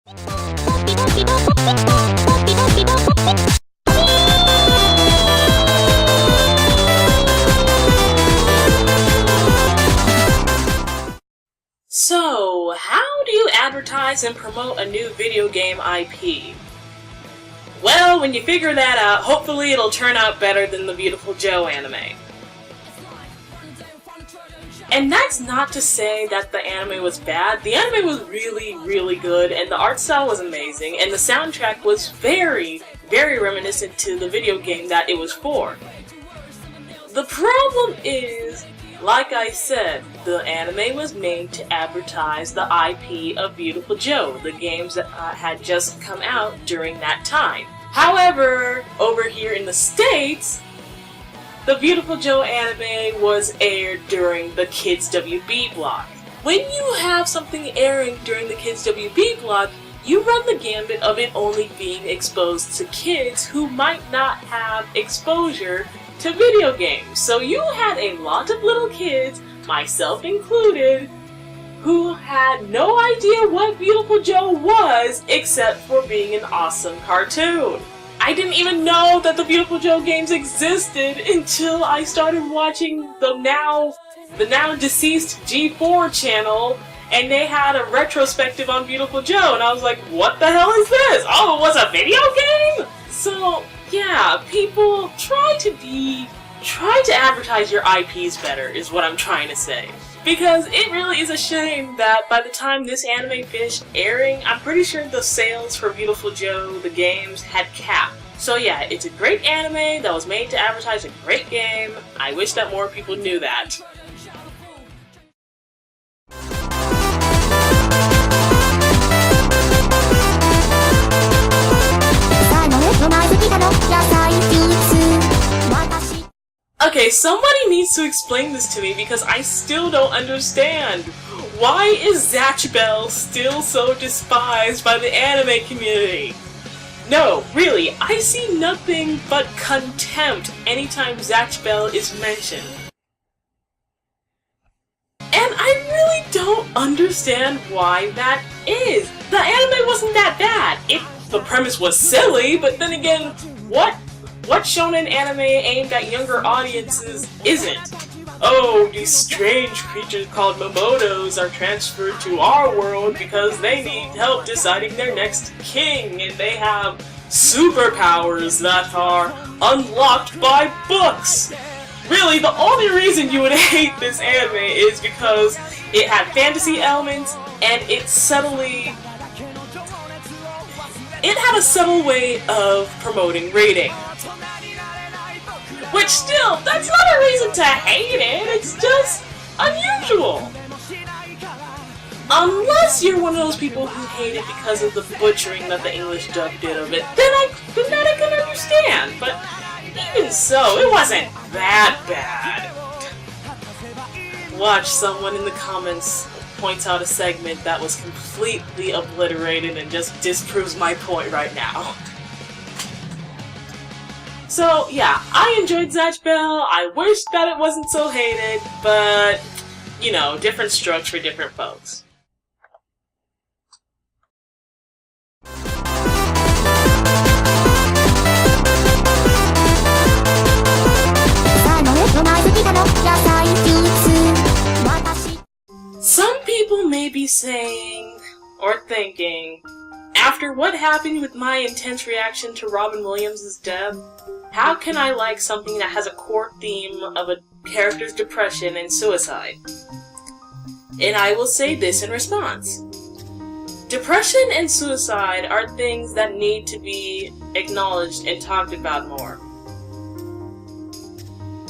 So, how do you advertise and promote a new video game IP? Well, when you figure that out, hopefully it'll turn out better than the Beautiful Joe anime. And that's not to say that the anime was bad. The anime was really, really good, and the art style was amazing, and the soundtrack was very, very reminiscent to the video game that it was for. The problem is, like I said, the anime was made to advertise the IP of Beautiful Joe, the games that had just come out during that time. However, over here in the States, the Beautiful Joe anime was aired during the Kids WB block. When you have something airing during the Kids WB block, you run the gambit of it only being exposed to kids who might not have exposure to video games. So you had a lot of little kids, myself included, who had no idea what Beautiful Joe was except for being an awesome cartoon. I didn't even know that the Beautiful Joe games existed until I started watching the now deceased G4 channel, and they had a retrospective on Beautiful Joe, and I was like, what the hell is this? Oh, it was a video game? So, yeah, people try to advertise your IPs better, is what I'm trying to say. Because it really is a shame that by the time this anime finished airing, I'm pretty sure the sales for Beautiful Joe, the games, had capped. So yeah, it's a great anime that was made to advertise a great game. I wish that more people knew that. Okay, somebody needs to explain this to me because I still don't understand. Why is Zatch Bell still so despised by the anime community? No, really, I see nothing but contempt anytime Zatch Bell is mentioned. And I really don't understand why that is. The anime wasn't that bad. The premise was silly, but then again, what shonen anime aimed at younger audiences isn't? Oh, these strange creatures called Momotos are transferred to our world because they need help deciding their next king, and they have superpowers that are unlocked by books! Really, the only reason you would hate this anime is because it had fantasy elements, and it had a subtle way of promoting rating. Which still, that's not a reason to hate it, it's just unusual. Unless you're one of those people who hate it because of the butchering that the English dub did of it, then I can understand, but even so, it wasn't that bad. Watch someone in the comments points out a segment that was completely obliterated and just disproves my point right now. So, yeah, I enjoyed Zatch Bell. I wish that it wasn't so hated, but, you know, different strokes for different folks. Some people may be saying, or thinking, after what happened with my intense reaction to Robin Williams' death, how can I like something that has a core theme of a character's depression and suicide? And I will say this in response. Depression and suicide are things that need to be acknowledged and talked about more.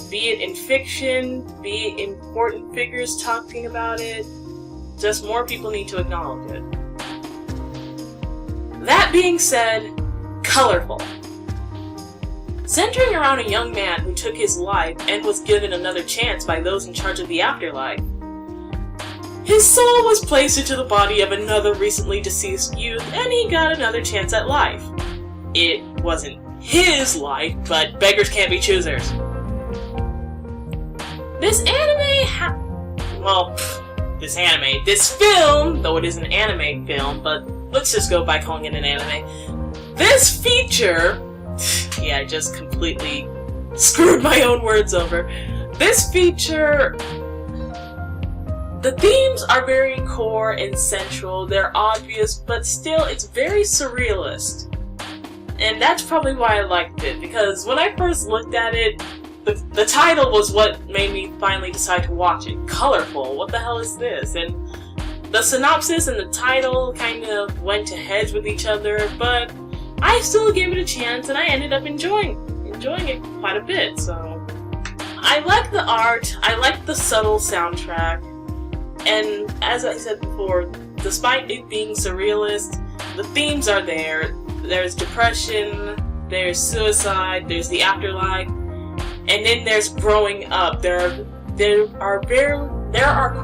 Be it in fiction, be it important figures talking about it, just more people need to acknowledge it. That being said, colorful. Centering around a young man who took his life and was given another chance by those in charge of the afterlife. His soul was placed into the body of another recently deceased youth, and he got another chance at life. It wasn't his life, but beggars can't be choosers. This film, though it is an anime film, but let's just go by calling it an anime. This feature... yeah, I just completely screwed my own words over. This feature... the themes are very core and central, they're obvious, but still it's very surrealist. And that's probably why I liked it, because when I first looked at it, the title was what made me finally decide to watch it. Colorful, what the hell is this? And the synopsis and the title kind of went to heads with each other, but I still gave it a chance and I ended up enjoying it quite a bit, so... I like the art, I like the subtle soundtrack, and as I said before, despite it being surrealist, the themes are there. There's depression, there's suicide, there's the afterlife, and then there's growing up. There are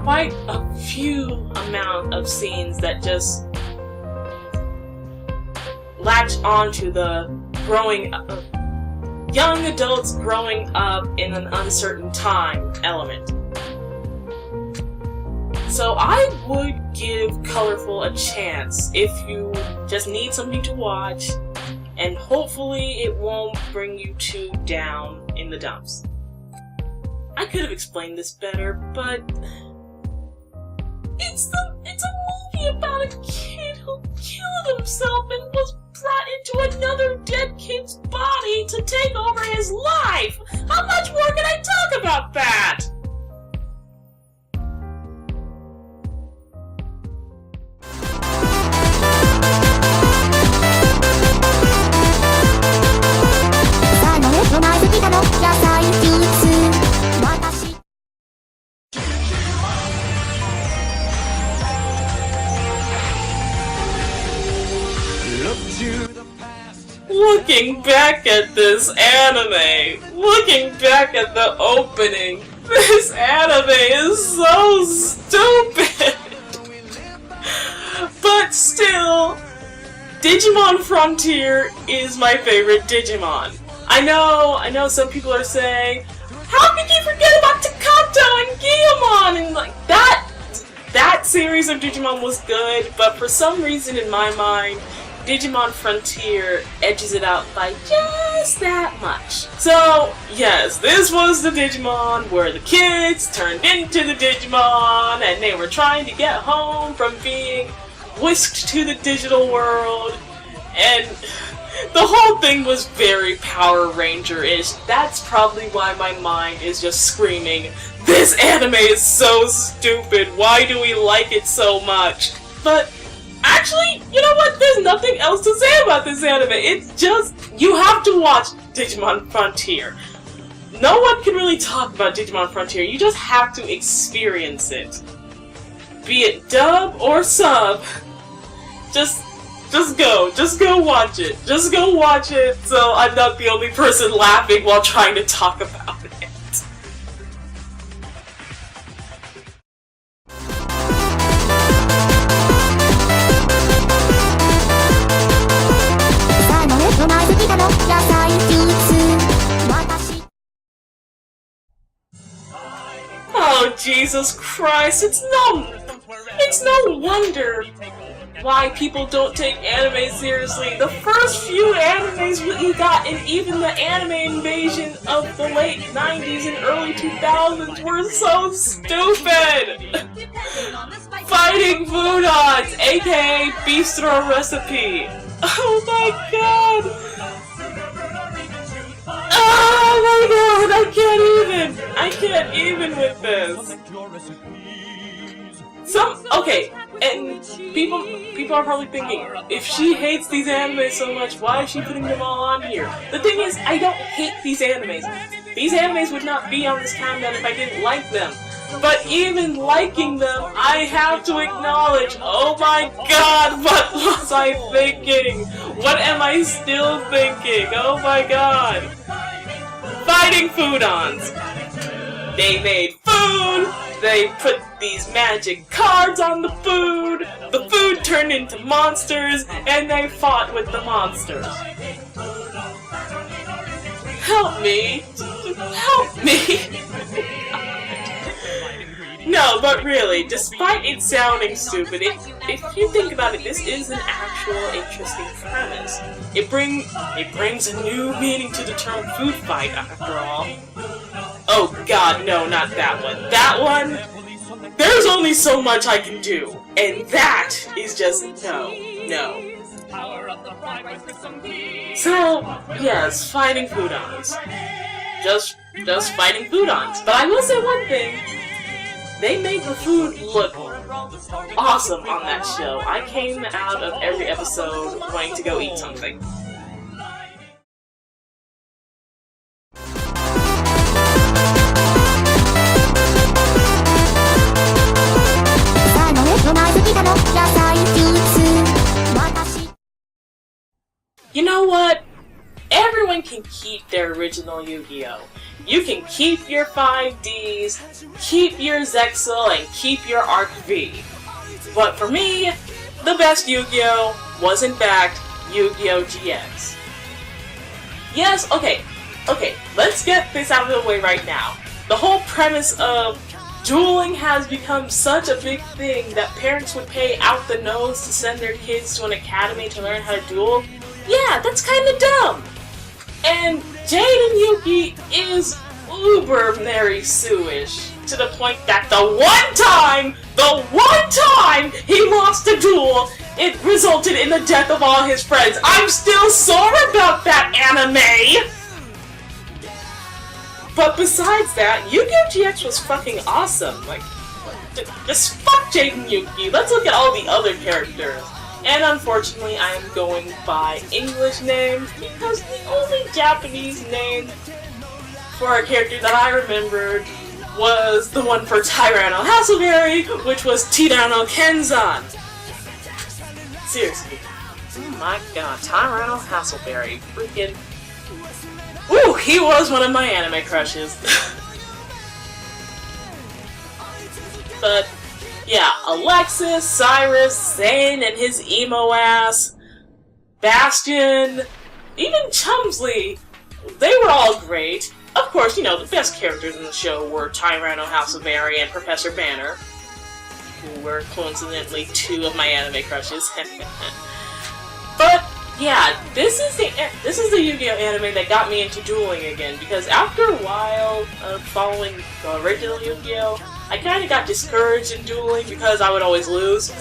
quite a few amount of scenes that just latch onto the growing up, young adults growing up in an uncertain time element. So I would give Colorful a chance if you just need something to watch, and hopefully it won't bring you too down in the dumps. I could have explained this better, but it's a movie about a kid who killed himself and was brought into another dead kid's body to take over his life. How much more can I talk about that? Looking back at this anime, looking back at the opening, this anime is so stupid! But still, Digimon Frontier is my favorite Digimon. I know some people are saying, how could you forget about Takato and Guilmon? And like, that series of Digimon was good, but for some reason in my mind, Digimon Frontier edges it out by just that much. So, yes, this was the Digimon where the kids turned into the Digimon and they were trying to get home from being whisked to the digital world, and the whole thing was very Power Ranger-ish. That's probably why my mind is just screaming, this anime is so stupid, why do we like it so much? But actually, you know what? There's nothing else to say about this anime. It's just, you have to watch Digimon Frontier. No one can really talk about Digimon Frontier. You just have to experience it. Be it dub or sub. Just go watch it. Just go watch it so I'm not the only person laughing while trying to talk about it. Oh, Jesus Christ, it's no wonder why people don't take anime seriously. The first few animes we got, and even the anime invasion of the late 90s and early 2000s were so stupid! Fighting Foodons, aka Bistro Recipe. Oh my god! Oh my god, I can't even with this. Okay, and people are probably thinking, if she hates these animes so much, why is she putting them all on here? The thing is, I don't hate these animes. These animes would not be on this countdown if I didn't like them. But even liking them, I have to acknowledge, oh my god, what was I thinking? What am I still thinking? Oh my god. Fighting Foodons. They made food, they put these magic cards on the food turned into monsters, and they fought with the monsters. Help me! Help me! No, but really, despite it sounding stupid, if you think about it, this is an actual interesting premise. It brings a new meaning to the term food fight, after all. Oh god, no, not that one. That one, there's only so much I can do, and that is just no. So, yes, fighting foodons. Just fighting foodons. But I will say one thing. They made the food look awesome on that show. I came out of every episode wanting to go eat something. You know what? Everyone can keep their original Yu-Gi-Oh! You can keep your 5Ds, keep your Zexal, and keep your Arc V. But for me, the best Yu-Gi-Oh! Was in fact Yu-Gi-Oh! GX. Yes, okay, let's get this out of the way right now. The whole premise of dueling has become such a big thing that parents would pay out the nose to send their kids to an academy to learn how to duel. Yeah, that's kinda dumb! And Jaden Yuki is uber Mary Sue-ish, to the point that the one time he lost a duel, it resulted in the death of all his friends. I'm still sore about that anime! But besides that, Yu-Gi-Oh! GX was fucking awesome. Like, just fuck Jaden Yuki, let's look at all the other characters. And unfortunately, I am going by English names because the only Japanese name for a character that I remembered was the one for Tyranno Hasselberry, which was Tyranno Kenzan. Seriously. Oh my god, Tyranno Hasselberry. Freaking... Ooh, he was one of my anime crushes. But... yeah, Alexis, Cyrus, Zane and his emo ass, Bastion, even Chumsley, they were all great. Of course, you know, the best characters in the show were Tyranno Hasselberry and Professor Banner, who were coincidentally two of my anime crushes. But yeah, this is the Yu-Gi-Oh! Anime that got me into dueling again, because after a while of following the original Yu-Gi-Oh! I kinda got discouraged in dueling because I would always lose.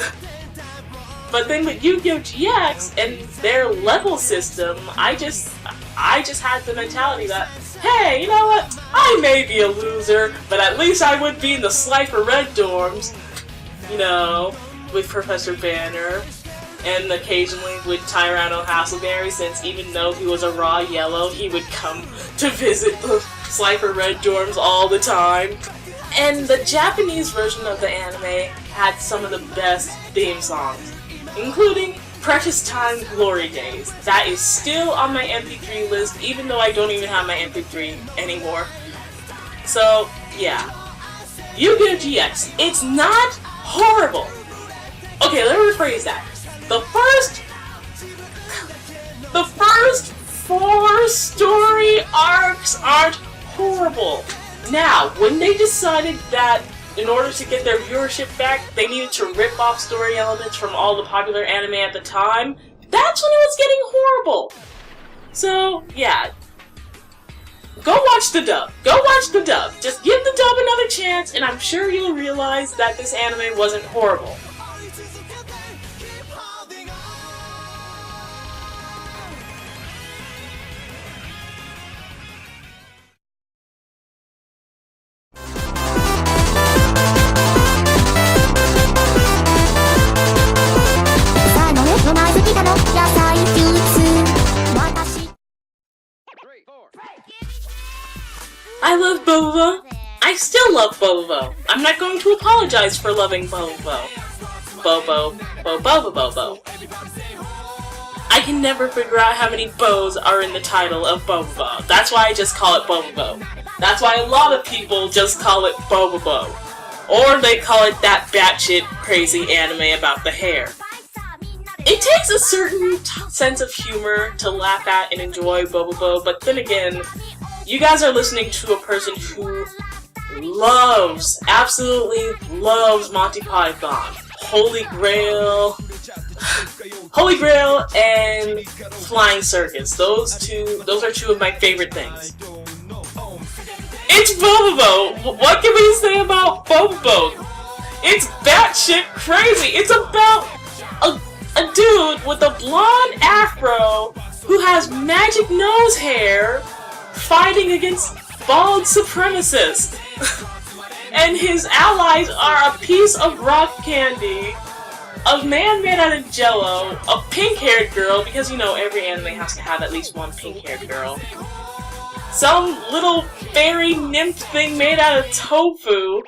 But then with Yu-Gi-Oh! GX and their level system, I just had the mentality that, hey, you know what? I may be a loser, but at least I would be in the Slifer Red dorms, you know, with Professor Banner, and occasionally with Tyranno Hasselberry, since even though he was a raw yellow, he would come to visit the Slifer Red dorms all the time. And the Japanese version of the anime had some of the best theme songs, including Precious Time Glory Days. That is still on my MP3 list, even though I don't even have my MP3 anymore. So, yeah. Yu-Gi-Oh! GX, it's not horrible. Okay, let me rephrase that. The first 4 story arcs aren't horrible. Now, when they decided that in order to get their viewership back, they needed to rip off story elements from all the popular anime at the time, that's when it was getting horrible. So, yeah. Go watch the dub. Go watch the dub. Just give the dub another chance, and I'm sure you'll realize that this anime wasn't horrible. I love Bobobo. I still love Bobobo. I'm not going to apologize for loving Bobobo. Bobobo. I can never figure out how many bows are in the title of Bobobo. That's why I just call it Bobobo. That's why a lot of people just call it Bobobo. Or they call it that batshit crazy anime about the hair. It takes a certain sense of humor to laugh at and enjoy Bobobo, but then again, you guys are listening to a person who absolutely loves Monty Python. Holy Grail and Flying Circus. Those are two of my favorite things. It's Bobobo! What can we say about Bobobo? It's batshit crazy! It's about a dude with a blonde afro who has magic nose hair fighting against bald supremacists. And his allies are a piece of rock candy, a man made out of jello, a pink-haired girl, because you know every anime has to have at least one pink-haired girl, some little fairy nymph thing made out of tofu,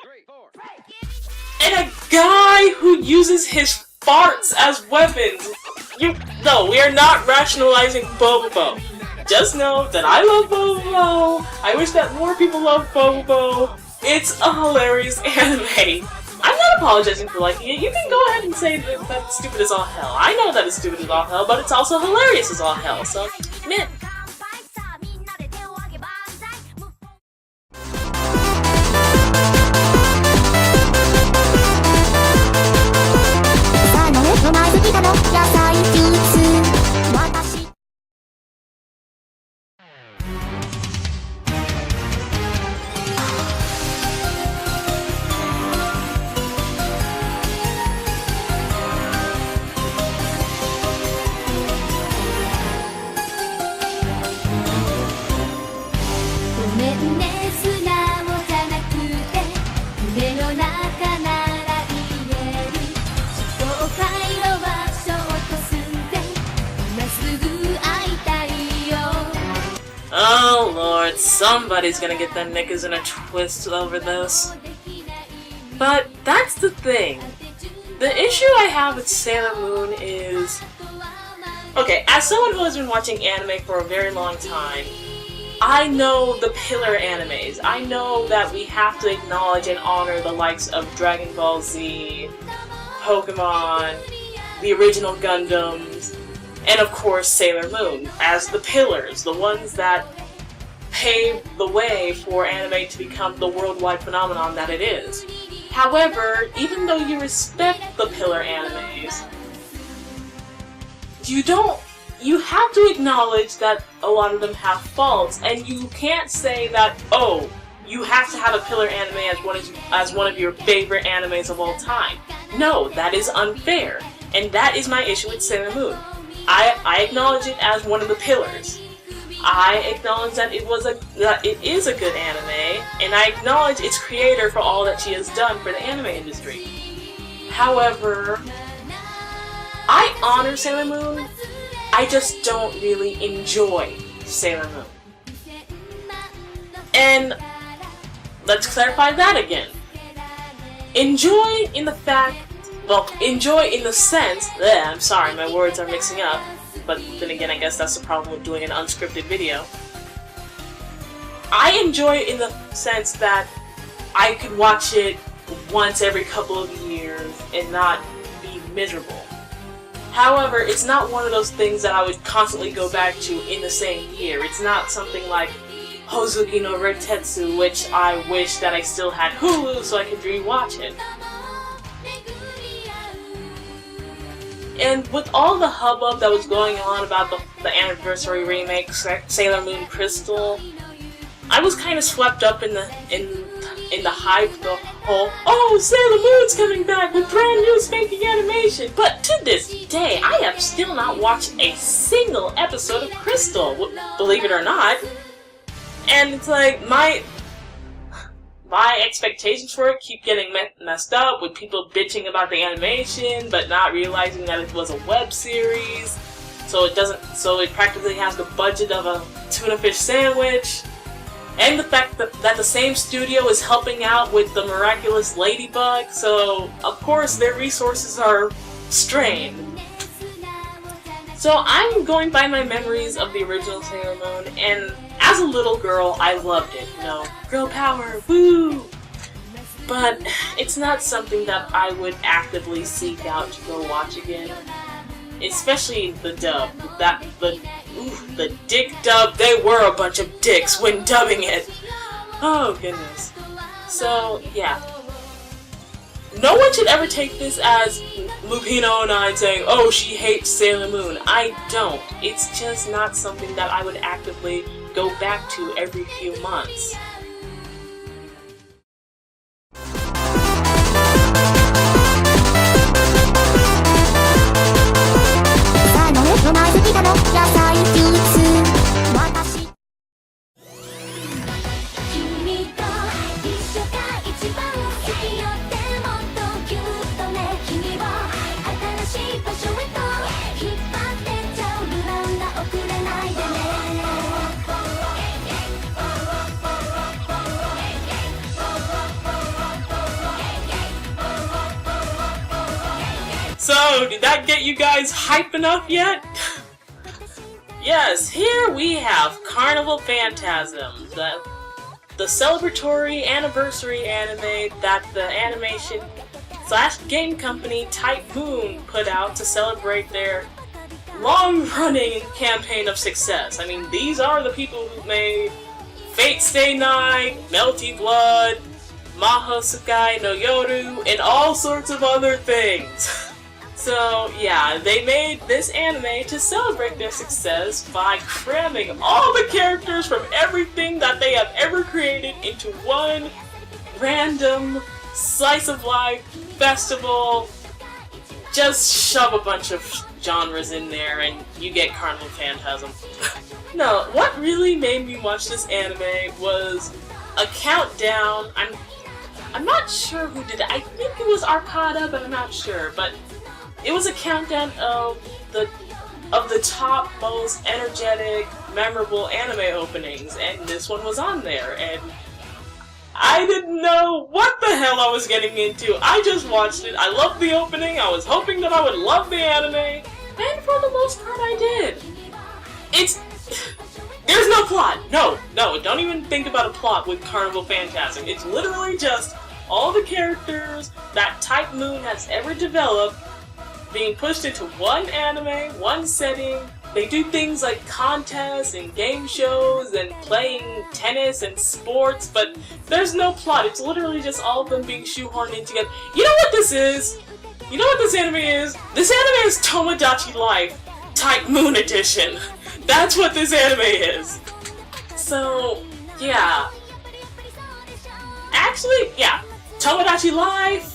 and a guy who uses his farts as weapons. No, we are not rationalizing Bobobo. Just know that I love Bobobo. I wish that more people loved Bobobo. It's a hilarious anime. I'm not apologizing for liking it. You can go ahead and say that that's stupid as all hell. I know that it's stupid as all hell, but it's also hilarious as all hell, so, meh. Oh lord, somebody's gonna get their knickers in a twist over this. But that's the thing. The issue I have with Sailor Moon is... Okay, as someone who has been watching anime for a very long time, I know the pillar animes. I know that we have to acknowledge and honor the likes of Dragon Ball Z, Pokemon, the original Gundams, and of course Sailor Moon as the pillars, the ones that paved the way for anime to become the worldwide phenomenon that it is. However, even though you respect the pillar animes, you have to acknowledge that a lot of them have faults, and you can't say that, oh, you have to have a pillar anime as one of your favorite animes of all time. No, that is unfair, and that is my issue with Sailor Moon. I acknowledge it as one of the pillars. I acknowledge that it is a good anime, and I acknowledge its creator for all that she has done for the anime industry. However, I honor Sailor Moon, I just don't really enjoy Sailor Moon. And let's clarify that again. Enjoy in the sense, I'm sorry, my words are mixing up, but then again, I guess that's the problem with doing an unscripted video. I enjoy it in the sense that I could watch it once every couple of years and not be miserable. However, it's not one of those things that I would constantly go back to in the same year. It's not something like Hozuki no Reitetsu, which I wish that I still had Hulu so I could rewatch it. And with all the hubbub that was going on about the anniversary remake, Sailor Moon Crystal, I was kind of swept up in the hype, the whole, oh, Sailor Moon's coming back with brand new spanking animation! But to this day, I have still not watched a single episode of Crystal, believe it or not. And it's like, my expectations for it keep getting messed up with people bitching about the animation, but not realizing that it was a web series. So it practically has the budget of a tuna fish sandwich. And the fact that the same studio is helping out with the Miraculous Ladybug, so of course their resources are strained. So I'm going by my memories of the original Sailor Moon, and as a little girl, I loved it, you know, girl power, woo! But it's not something that I would actively seek out to go watch again. Especially the dub. The dick dub, they were a bunch of dicks when dubbing it. Oh goodness. So, yeah. No one should ever take this as Lupino09 saying, oh, she hates Sailor Moon. I don't. It's just not something that I would actively go back to every few months. So, did that get you guys hype enough yet? Yes, here we have Carnival Phantasm, the celebratory anniversary anime that the animation / game company Type Moon put out to celebrate their long-running campaign of success. I mean, these are the people who made Fate Stay Night, Melty Blood, Mahosukai no Yoru, and all sorts of other things. So, yeah, they made this anime to celebrate their success by cramming all the characters from everything that they have ever created into one random slice-of-life festival. Just shove a bunch of genres in there and you get Carnival Phantasm. No, what really made me watch this anime was a countdown. I'm not sure who did it. I think it was Arcada, but I'm not sure. But it was a countdown of the top most energetic, memorable anime openings, and this one was on there, and I didn't know what the hell I was getting into. I just watched it, I loved the opening, I was hoping that I would love the anime, and for the most part I did. There's no plot! No, don't even think about a plot with Carnival Phantasm. It's literally just all the characters that Type Moon has ever developed being pushed into one anime, one setting. They do things like contests and game shows and playing tennis and sports, but there's no plot. It's literally just all of them being shoehorned in together. You know what this is? You know what this anime is? This anime is Tomodachi Life Type Moon Edition. That's what this anime is. So, yeah. Actually, yeah. Tomodachi Life.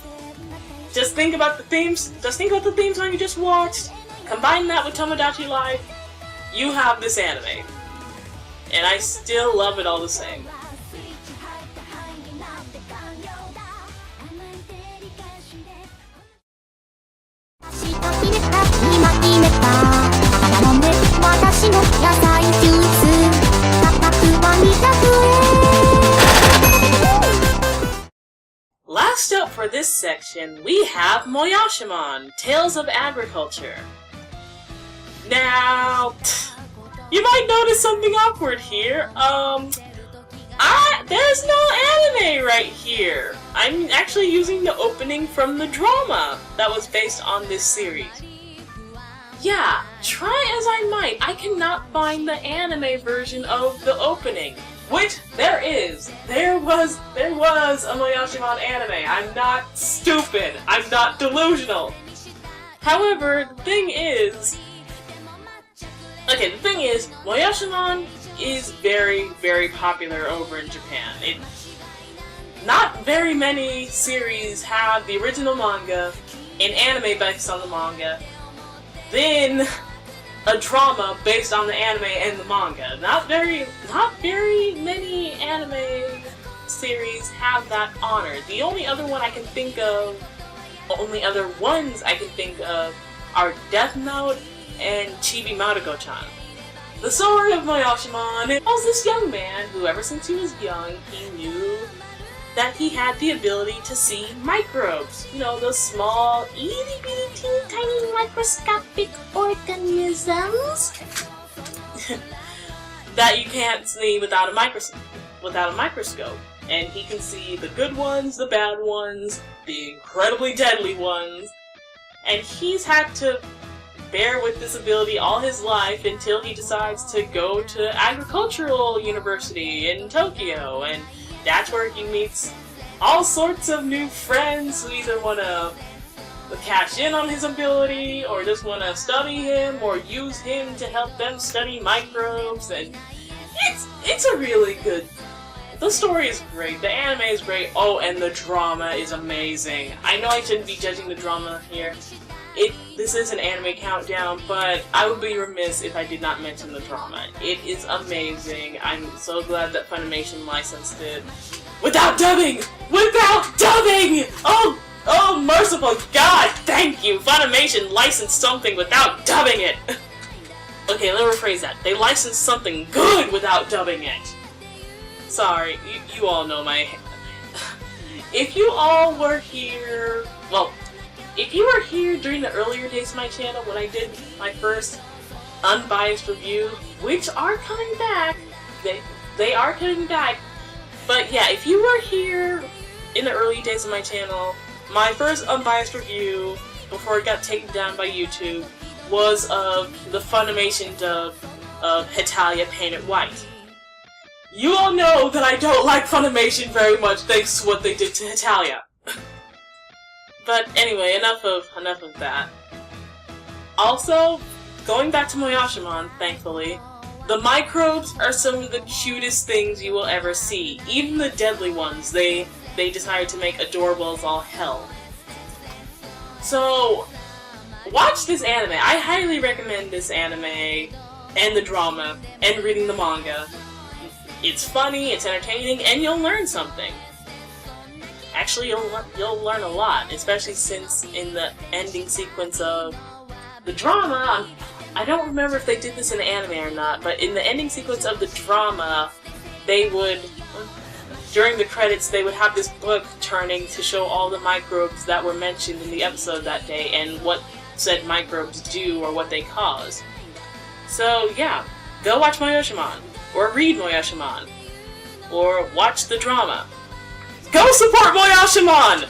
Just think about the themes. Just think about the theme song you just watched. Combine that with Tomodachi Life. You have this anime. And I still love it all the same. Last up for this section, we have Moyashimon, Tales of Agriculture. Now, you might notice something awkward here. There's no anime right here. I'm actually using the opening from the drama that was based on this series. Yeah, try as I might, I cannot find the anime version of the opening. Which, there is. There was a Moyashimon anime. I'm not stupid. I'm not delusional. However, the thing is, Moyashimon is very, very popular over in Japan. Not very many series have the original manga, an anime based on the manga, then a drama based on the anime and the manga. Not very many anime series have that honor. The only other ones I can think of are Death Note and Chibi Maruko-chan. The story of Moyashimon was this young man who, ever since he was young, he knew that he had the ability to see microbes. You know, those small, itty-bitty, teeny tiny microscopic organisms that you can't see without a microscope. And he can see the good ones, the bad ones, the incredibly deadly ones, and he's had to bear with this ability all his life until he decides to go to agricultural university in Tokyo, and that's where he meets all sorts of new friends who either want to cash in on his ability, or just want to study him, or use him to help them study microbes, and it's a really good... The story is great, the anime is great, oh, and the drama is amazing. I know I shouldn't be judging the drama here. This is an anime countdown, but I would be remiss if I did not mention the drama. It is amazing. I'm so glad that Funimation licensed it. Without dubbing! Without dubbing! Oh, merciful God, thank you! Funimation licensed something without dubbing it! Okay, let me rephrase that. They licensed something good without dubbing it. Sorry, you all know my... If you all were here... Well, if you were here during the earlier days of my channel when I did my first unbiased review, which are coming back, they are coming back, but yeah, if you were here in the early days of my channel, my first unbiased review, before it got taken down by YouTube, was of the Funimation dub of Hetalia Painted White. You all know that I don't like Funimation very much thanks to what they did to Hetalia. But anyway, enough of that. Also, going back to Moyashimon, thankfully, the microbes are some of the cutest things you will ever see. Even the deadly ones, they decided to make adorable as all hell. So, watch this anime. I highly recommend this anime, and the drama, and reading the manga. It's funny, it's entertaining, and you'll learn something. Actually, you'll learn a lot, especially since in the ending sequence of the drama, I don't remember if they did this in the anime or not, but in the ending sequence of the drama, they would, during the credits, they would have this book turning to show all the microbes that were mentioned in the episode that day, and what said microbes do or what they cause. So yeah, go watch Moyashimon, or read Moyashimon, or watch the drama. Go support Moyashimon!